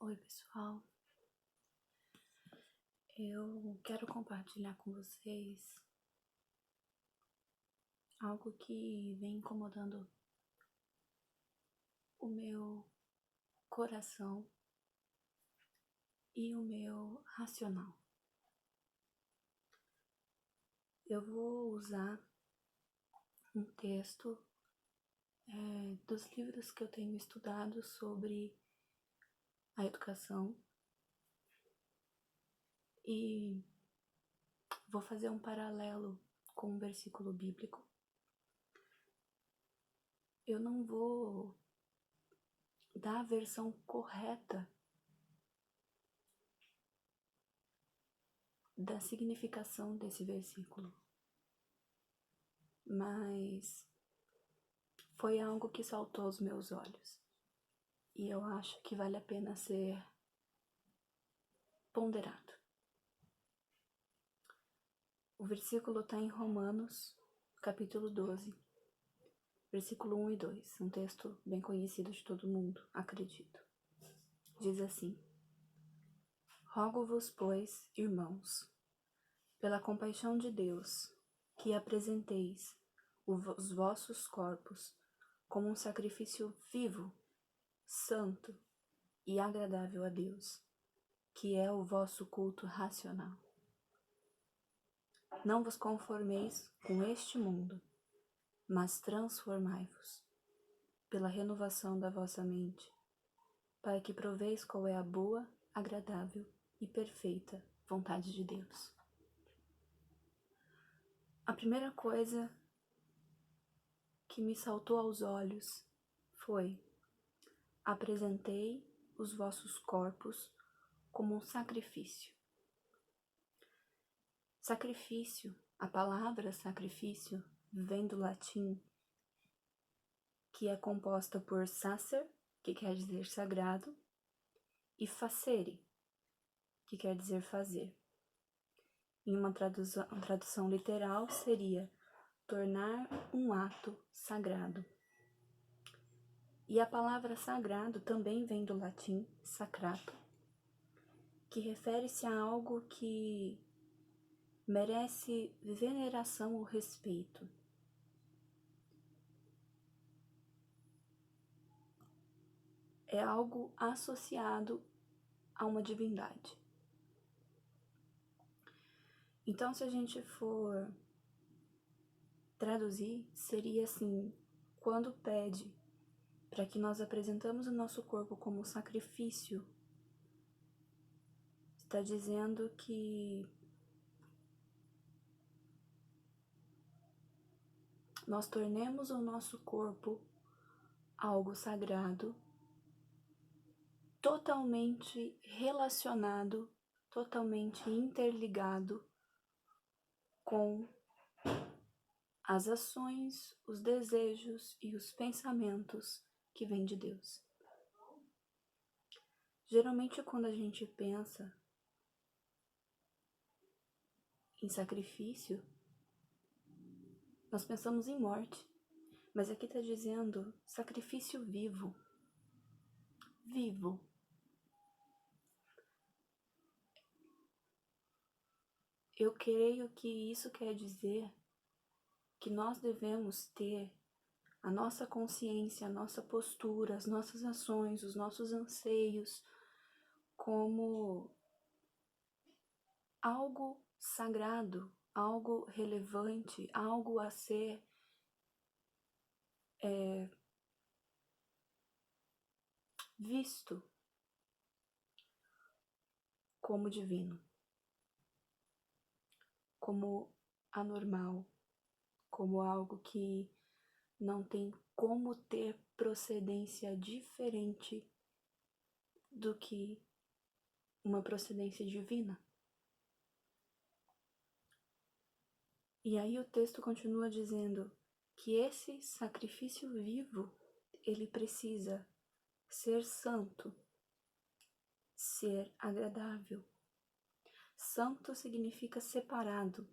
Oi, pessoal. Eu quero compartilhar com vocês algo que vem incomodando o meu coração e o meu racional. Eu vou usar um texto dos livros que eu tenho estudado sobre a educação e vou fazer um paralelo com um versículo bíblico. Eu não vou dar a versão correta da significação desse versículo, mas foi algo que saltou aos meus olhos e eu acho que vale a pena ser ponderado. O versículo está em Romanos, capítulo 12, versículo 1 e 2, um texto bem conhecido de todo mundo, acredito. Diz assim: Rogo-vos, pois, irmãos, pela compaixão de Deus, que apresenteis os vossos corpos como um sacrifício vivo, santo e agradável a Deus, que é o vosso culto racional. Não vos conformeis com este mundo, mas transformai-vos pela renovação da vossa mente, para que proveis qual é a boa, agradável e perfeita vontade de Deus. A primeira coisa que me saltou aos olhos foi: apresentei os vossos corpos como um sacrifício. Sacrifício, a palavra sacrifício vem do latim, que é composta por sacer, que quer dizer sagrado, e facere, que quer dizer fazer. Em uma tradução literal seria tornar um ato sagrado. E a palavra sagrado também vem do latim sacrato, que refere-se a algo que merece veneração ou respeito. É algo associado a uma divindade. Então, se a gente for traduzir, seria assim: quando pede para que nós apresentamos o nosso corpo como sacrifício, está dizendo que nós tornemos o nosso corpo algo sagrado, totalmente relacionado, totalmente interligado com as ações, os desejos e os pensamentos que vêm de Deus. Geralmente, quando a gente pensa em sacrifício, nós pensamos em morte, mas aqui está dizendo sacrifício vivo. Vivo. Eu creio que isso quer dizer que nós devemos ter a nossa consciência, a nossa postura, as nossas ações, os nossos anseios como algo sagrado, algo relevante, algo a ser visto como divino, como anormal, como algo que não tem como ter procedência diferente do que uma procedência divina. E aí o texto continua dizendo que esse sacrifício vivo, ele precisa ser santo, ser agradável. Santo significa separado,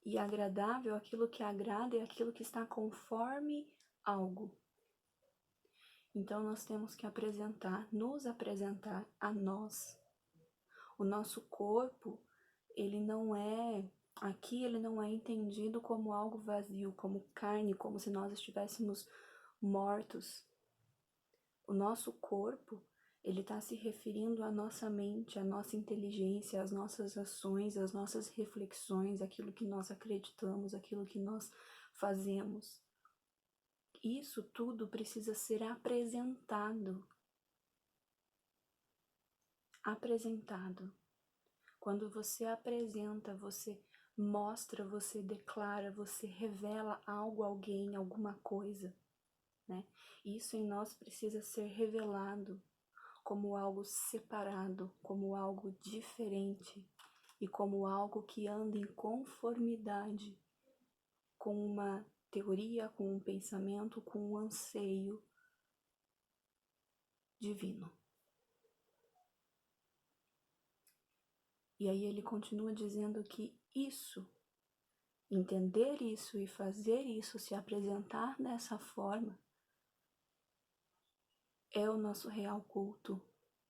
e agradável, aquilo que agrada é aquilo que está conforme algo. Então nós temos que nos apresentar a nós. O nosso corpo, ele não é entendido como algo vazio, como carne, como se nós estivéssemos mortos. O nosso corpo, ele está se referindo à nossa mente, à nossa inteligência, às nossas ações, às nossas reflexões, aquilo que nós acreditamos, aquilo que nós fazemos. Isso tudo precisa ser apresentado. Quando você apresenta, você mostra, você declara, você revela algo, alguém, alguma coisa, né? Isso em nós precisa ser revelado como algo separado, como algo diferente e como algo que anda em conformidade com uma teoria, com um pensamento, com um anseio divino. E aí ele continua dizendo que entender isso e fazer isso, se apresentar dessa forma, é o nosso real culto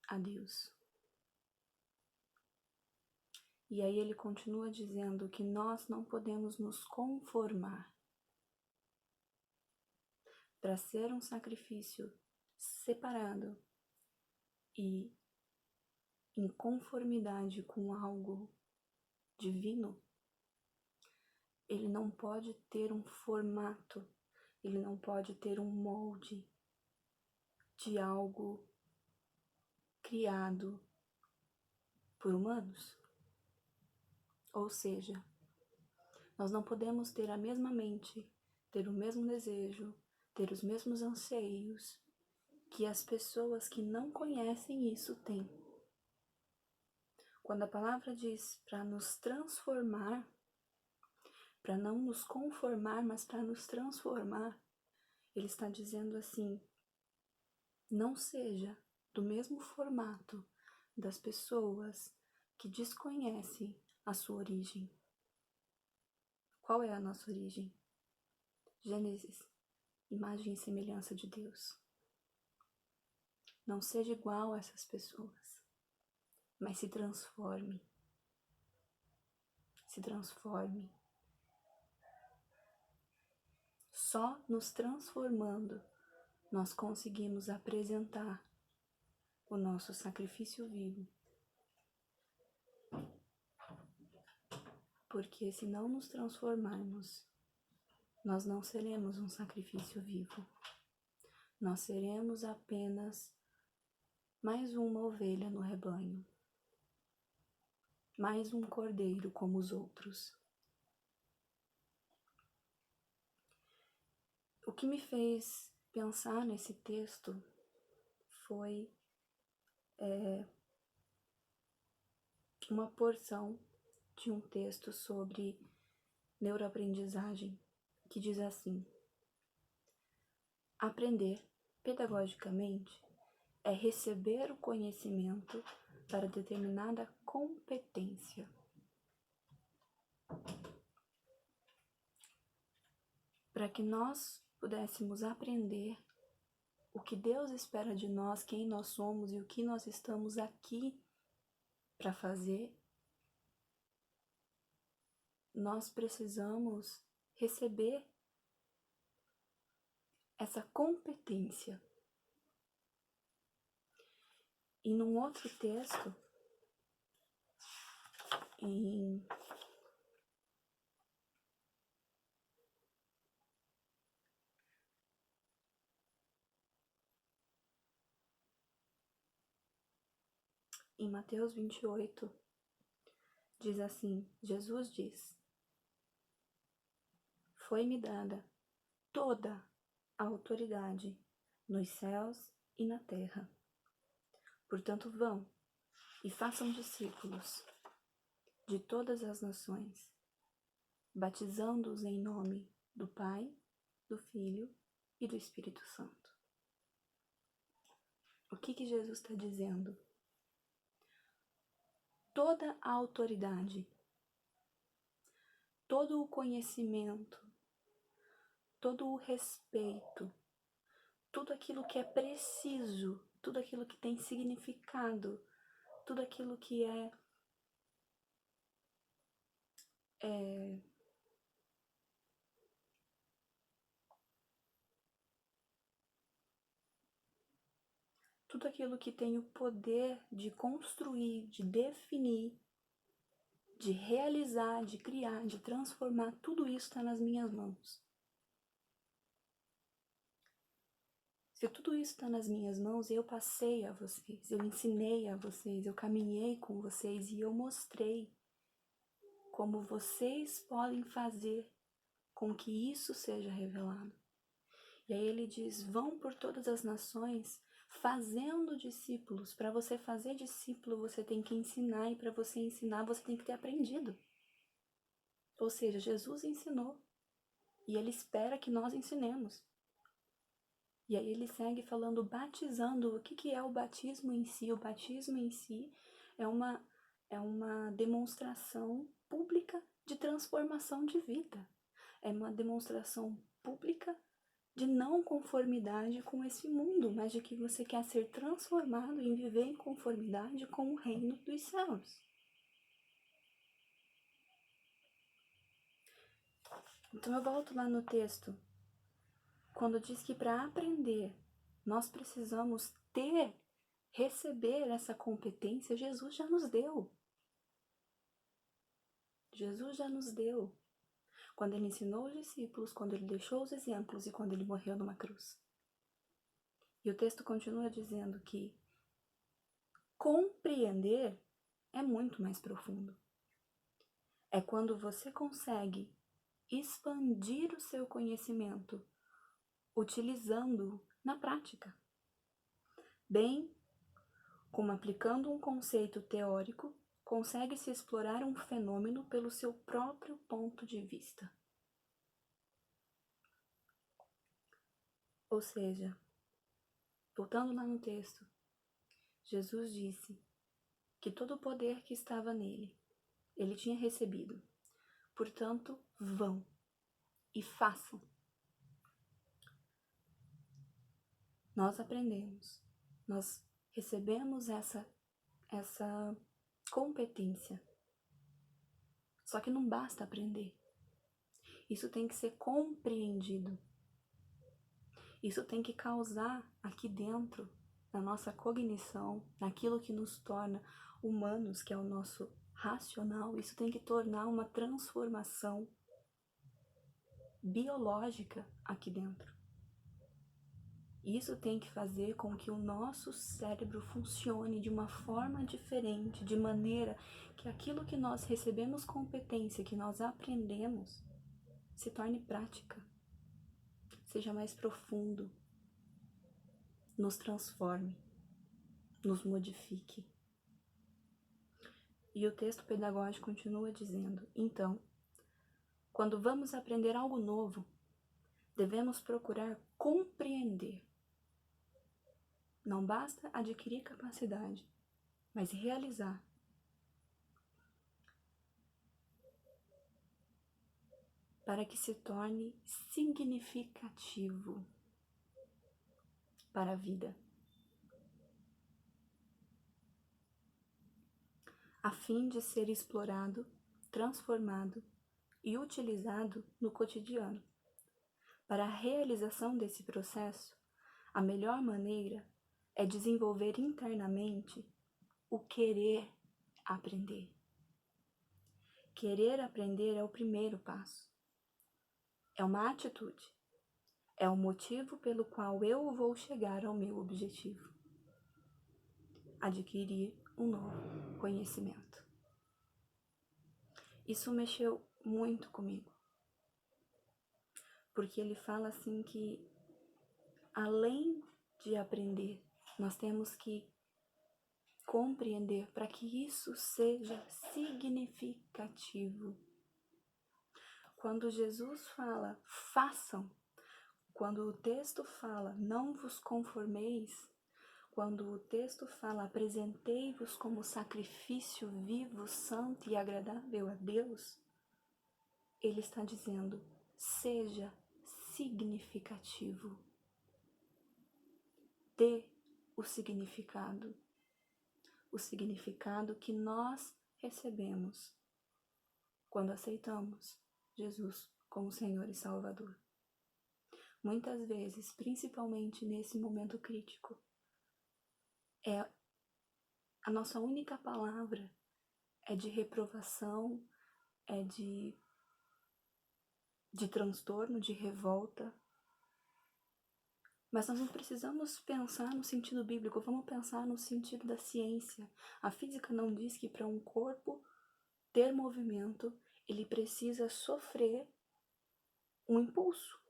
a Deus. E aí ele continua dizendo que nós não podemos nos conformar. Para ser um sacrifício separado e em conformidade com algo divino, ele não pode ter um formato, ele não pode ter um molde de algo criado por humanos. Ou seja, nós não podemos ter a mesma mente, ter o mesmo desejo, ter os mesmos anseios que as pessoas que não conhecem isso têm. Quando a palavra diz para nos transformar, para não nos conformar, mas para nos transformar, ele está dizendo assim: não seja do mesmo formato das pessoas que desconhecem a sua origem. Qual é a nossa origem? Gênesis, imagem e semelhança de Deus. Não seja igual a essas pessoas, mas se transforme. Se transforme. Só nos transformando nós conseguimos apresentar o nosso sacrifício vivo. Porque se não nos transformarmos, nós não seremos um sacrifício vivo. Nós seremos apenas mais uma ovelha no rebanho. Mais um cordeiro como os outros. O que me fez pensar nesse texto foi uma porção de um texto sobre neuroaprendizagem que diz assim: aprender pedagogicamente é receber o conhecimento para determinada competência. Para que nós pudéssemos aprender o que Deus espera de nós, quem nós somos e o que nós estamos aqui para fazer, nós precisamos receber essa competência. E num outro texto, em Mateus 28, diz assim, Jesus diz: foi-me dada toda a autoridade nos céus e na terra. Portanto, vão e façam discípulos de todas as nações, batizando-os em nome do Pai, do Filho e do Espírito Santo. O que Jesus está dizendo? Toda a autoridade, todo o conhecimento, todo o respeito, tudo aquilo que é preciso, tudo aquilo que tem significado, tudo aquilo que tudo aquilo que tem o poder de construir, de definir, de realizar, de criar, de transformar, tudo isso está nas minhas mãos. Se tudo isso está nas minhas mãos, eu passei a vocês, eu ensinei a vocês, eu caminhei com vocês e eu mostrei como vocês podem fazer com que isso seja revelado. E aí ele diz, vão por todas as nações fazendo discípulos. Para você fazer discípulo, você tem que ensinar, e para você ensinar, você tem que ter aprendido. Ou seja, Jesus ensinou, e ele espera que nós ensinemos. E aí ele segue falando, batizando. O que é o batismo em si? O batismo em si é uma demonstração pública de transformação de vida. É uma demonstração pública de não conformidade com esse mundo, mas de que você quer ser transformado em viver em conformidade com o reino dos céus. Então eu volto lá no texto, quando diz que para aprender nós precisamos receber essa competência, Jesus já nos deu. Jesus já nos deu. Quando ele ensinou os discípulos, quando ele deixou os exemplos e quando ele morreu numa cruz. E o texto continua dizendo que compreender é muito mais profundo. É quando você consegue expandir o seu conhecimento utilizando-o na prática. Bem, como aplicando um conceito teórico, consegue-se explorar um fenômeno pelo seu próprio ponto de vista. Ou seja, voltando lá no texto, Jesus disse que todo o poder que estava nele, ele tinha recebido. Portanto, vão e façam. Nós aprendemos, nós recebemos essa competência. Só que não basta aprender. Isso tem que ser compreendido. Isso tem que causar aqui dentro, na nossa cognição, naquilo que nos torna humanos, que é o nosso racional, isso tem que tornar uma transformação biológica aqui dentro. Isso tem que fazer com que o nosso cérebro funcione de uma forma diferente, de maneira que aquilo que nós recebemos competência, que nós aprendemos, se torne prática, seja mais profundo, nos transforme, nos modifique. E o texto pedagógico continua dizendo, então, quando vamos aprender algo novo, devemos procurar compreender. Não basta adquirir capacidade, mas realizar. Para que se torne significativo para a vida. A fim de ser explorado, transformado e utilizado no cotidiano. Para a realização desse processo, a melhor maneira é desenvolver internamente o querer aprender. Querer aprender é o primeiro passo. É uma atitude. É o motivo pelo qual eu vou chegar ao meu objetivo. Adquirir um novo conhecimento. Isso mexeu muito comigo. Porque ele fala assim que, além de aprender, nós temos que compreender para que isso seja significativo. Quando Jesus fala, façam, quando o texto fala, não vos conformeis, quando o texto fala, apresentei-vos como sacrifício vivo, santo e agradável a Deus, ele está dizendo, seja significativo. dê o significado que nós recebemos quando aceitamos Jesus como Senhor e Salvador. Muitas vezes, principalmente nesse momento crítico, a nossa única palavra é de reprovação, é de transtorno, de revolta. Mas nós não precisamos pensar no sentido bíblico, vamos pensar no sentido da ciência. A física não diz que para um corpo ter movimento, ele precisa sofrer um impulso.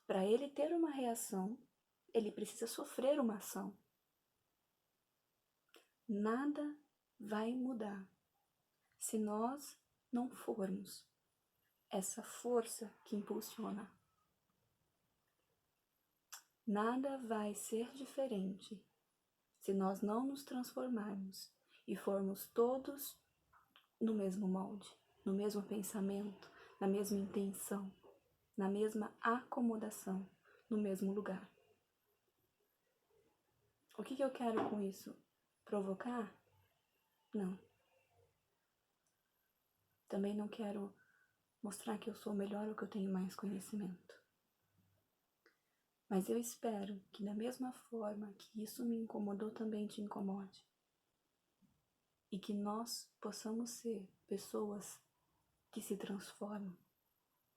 Para ele ter uma reação, ele precisa sofrer uma ação. Nada vai mudar se nós não formos essa força que impulsiona. Nada vai ser diferente se nós não nos transformarmos e formos todos no mesmo molde, no mesmo pensamento, na mesma intenção, na mesma acomodação, no mesmo lugar. O que eu quero com isso? Provocar? Não. Também não quero mostrar que eu sou melhor ou que eu tenho mais conhecimento. Mas eu espero que da mesma forma que isso me incomodou, também te incomode. E que nós possamos ser pessoas que se transformam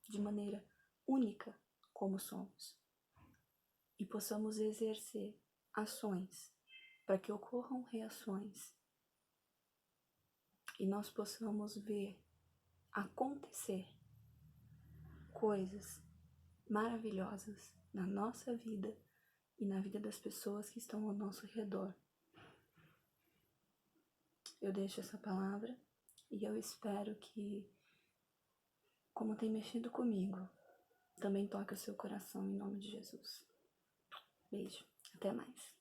de maneira única como somos. E possamos exercer ações para que ocorram reações. E nós possamos ver acontecer coisas maravilhosas na nossa vida e na vida das pessoas que estão ao nosso redor. Eu deixo essa palavra e eu espero que, como tem mexido comigo, também toque o seu coração em nome de Jesus. Beijo, até mais.